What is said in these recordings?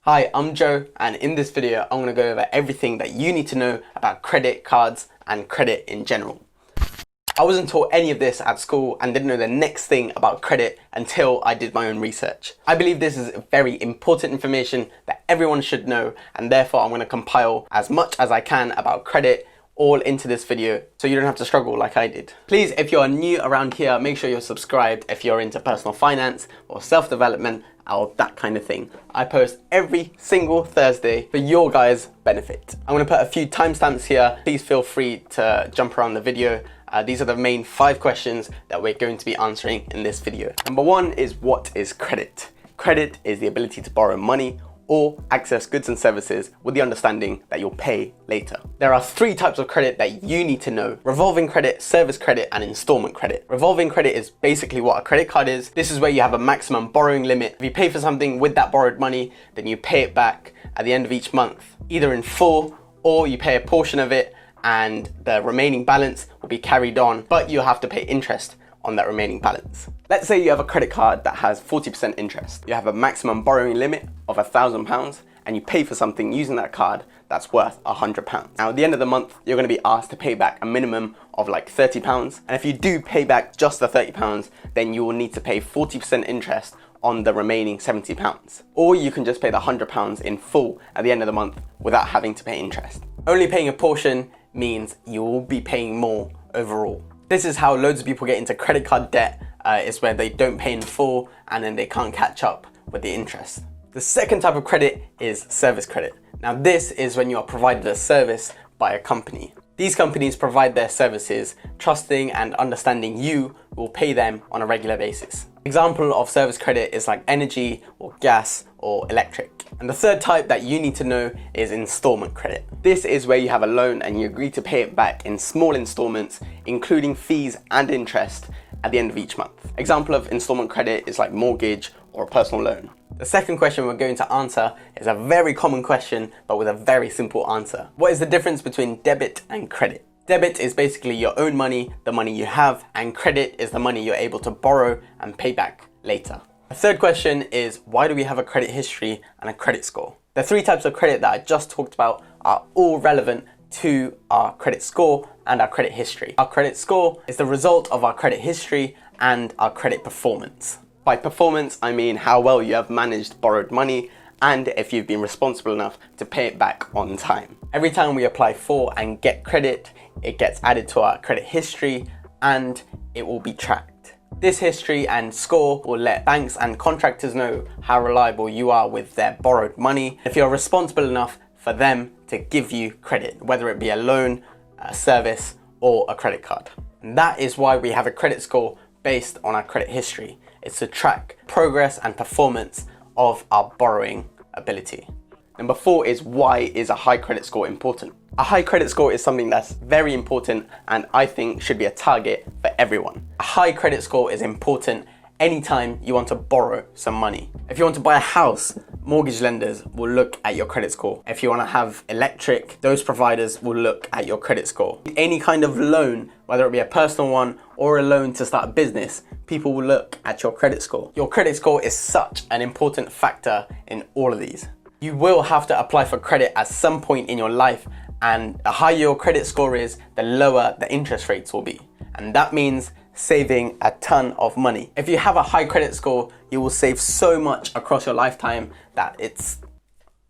Hi, I'm Joe, and in this video I'm going to go over everything that you need to know about credit cards and credit in general. I wasn't taught any of this at school and didn't know the next thing about credit until I did my own research. I believe this is very important information that everyone should know, and therefore I'm going to compile as much as I can about credit all into this video so you don't have to struggle like I did. Please, if you're new around here, make sure you're subscribed if you're into personal finance or self-development or that kind of thing. I post every single Thursday for your guys' benefit. I'm going to put a few timestamps here. Please feel free to jump around the video. These are the main 5 questions that we're going to be answering in this video. Number 1 is, what is credit? Credit is the ability to borrow money or access goods and services with the understanding that you'll pay later. There are 3 types of credit that you need to know: revolving credit, service credit, and installment credit. Revolving credit is basically what a credit card is. This is where you have a maximum borrowing limit. If you pay for something with that borrowed money, then you pay it back at the end of each month, either in full or you pay a portion of it and the remaining balance will be carried on, but you have to pay interest on that remaining balance. Let's say you have a credit card that has 40% interest. You have a maximum borrowing limit of £1,000 and you pay for something using that card that's worth £100. Now at the end of the month, you're going to be asked to pay back a minimum of like £30. And if you do pay back just the £30, then you will need to pay 40% interest on the remaining £70. Or you can just pay the £100 in full at the end of the month without having to pay interest. Only paying a portion means you will be paying more overall. This is how loads of people get into credit card debt, is where they don't pay in full and then they can't catch up with the interest. The second type of credit is service credit. Now this is when you are provided a service by a company. These companies provide their services trusting and understanding you will pay them on a regular basis. Example of service credit is like energy or gas or electric. And the third type that you need to know is installment credit. This is where you have a loan and you agree to pay it back in small installments, including fees and interest at the end of each month. Example of installment credit is like mortgage or a personal loan. The second question we're going to answer is a very common question, but with a very simple answer. What is the difference between debit and credit? Debit is basically your own money, the money you have, and credit is the money you're able to borrow and pay back later. The third question is, why do we have a credit history and a credit score? The 3 types of credit that I just talked about are all relevant to our credit score and our credit history. Our credit score is the result of our credit history and our credit performance. By performance, I mean how well you have managed borrowed money and if you've been responsible enough to pay it back on time. Every time we apply for and get credit, it gets added to our credit history and it will be tracked. This history and score will let banks and contractors know how reliable you are with their borrowed money, if you're responsible enough for them to give you credit, whether it be a loan, a service, or a credit card. And that is why we have a credit score based on our credit history. It's to track progress and performance of our borrowing ability. Number 4 is, why is a high credit score important? A high credit score is something that's very important and I think should be a target for everyone. A high credit score is important anytime you want to borrow some money. If you want to buy a house, mortgage lenders will look at your credit score. If you want to have electric, those providers will look at your credit score. Any kind of loan, whether it be a personal one or a loan to start a business, people will look at your credit score. Your credit score is such an important factor in all of these. You will have to apply for credit at some point in your life, and the higher your credit score is, the lower the interest rates will be. And that means saving a ton of money. If you have a high credit score, you will save so much across your lifetime that it's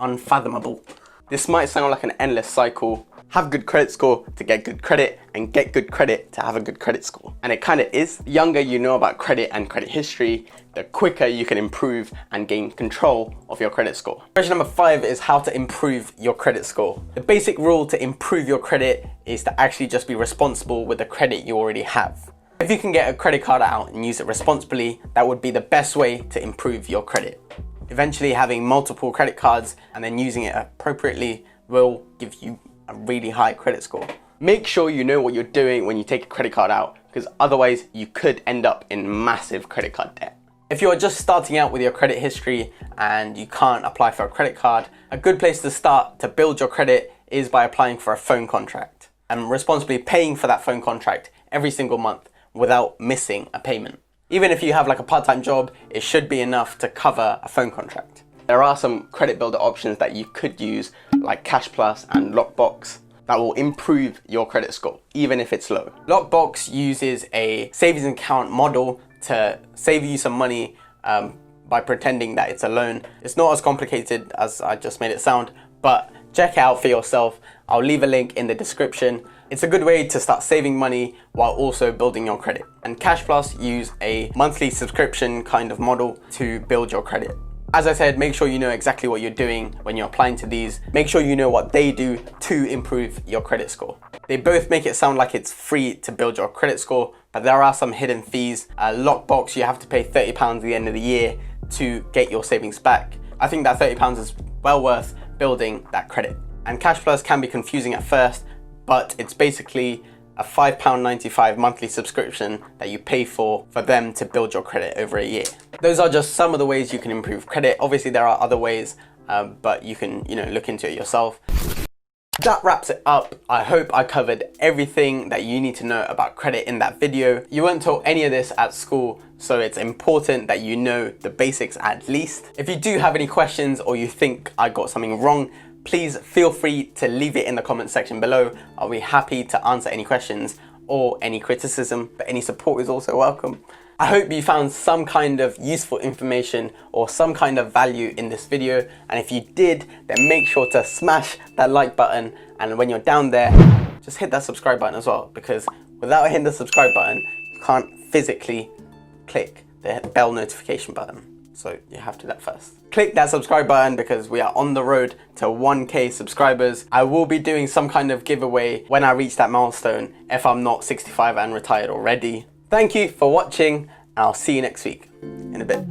unfathomable. This might sound like an endless cycle. Have good credit score to get good credit and get good credit to have a good credit score. And it kind of is. The younger you know about credit and credit history, the quicker you can improve and gain control of your credit score. Question number 5 is how to improve your credit score. The basic rule to improve your credit is to actually just be responsible with the credit you already have. If you can get a credit card out and use it responsibly, that would be the best way to improve your credit. Eventually, having multiple credit cards and then using it appropriately will give you a really high credit score. Make sure you know what you're doing when you take a credit card out, because otherwise you could end up in massive credit card debt. If you're just starting out with your credit history and you can't apply for a credit card, a good place to start to build your credit is by applying for a phone contract and responsibly paying for that phone contract every single month without missing a payment. Even if you have like a part-time job, it should be enough to cover a phone contract. There are some credit builder options that you could use, like Cash Plus and Lockbox, that will improve your credit score, even if it's low. Lockbox uses a savings account model to save you some money by pretending that it's a loan. It's not as complicated as I just made it sound, but check it out for yourself. I'll leave a link in the description. It's a good way to start saving money while also building your credit. And Cash Plus use a monthly subscription kind of model to build your credit. As I said, make sure you know exactly what you're doing when you're applying to these. Make sure you know what they do to improve your credit score. They both make it sound like it's free to build your credit score, but there are some hidden fees. Lockbox, you have to pay £30 at the end of the year to get your savings back. I think that £30 is well worth building that credit. And Cash Plus can be confusing at first, but it's basically a £5.95 monthly subscription that you pay for them to build your credit over a year. Those are just some of the ways you can improve credit. Obviously there are other ways, but you can look into it yourself. That wraps it up. I hope I covered everything that you need to know about credit in that video. You weren't taught any of this at school, so it's important that you know the basics at least. If you do have any questions or you think I got something wrong, please feel free to leave it in the comment section below. I'll be happy to answer any questions or any criticism, but any support is also welcome. I hope you found some kind of useful information or some kind of value in this video, and if you did, then make sure to smash that like button, and when you're down there, just hit that subscribe button as well, because without hitting the subscribe button, you can't physically click the bell notification button. So you have to do that first. Click that subscribe button because we are on the road to 1K subscribers. I will be doing some kind of giveaway when I reach that milestone if I'm not 65 and retired already. Thank you for watching, and I'll see you next week in a bit.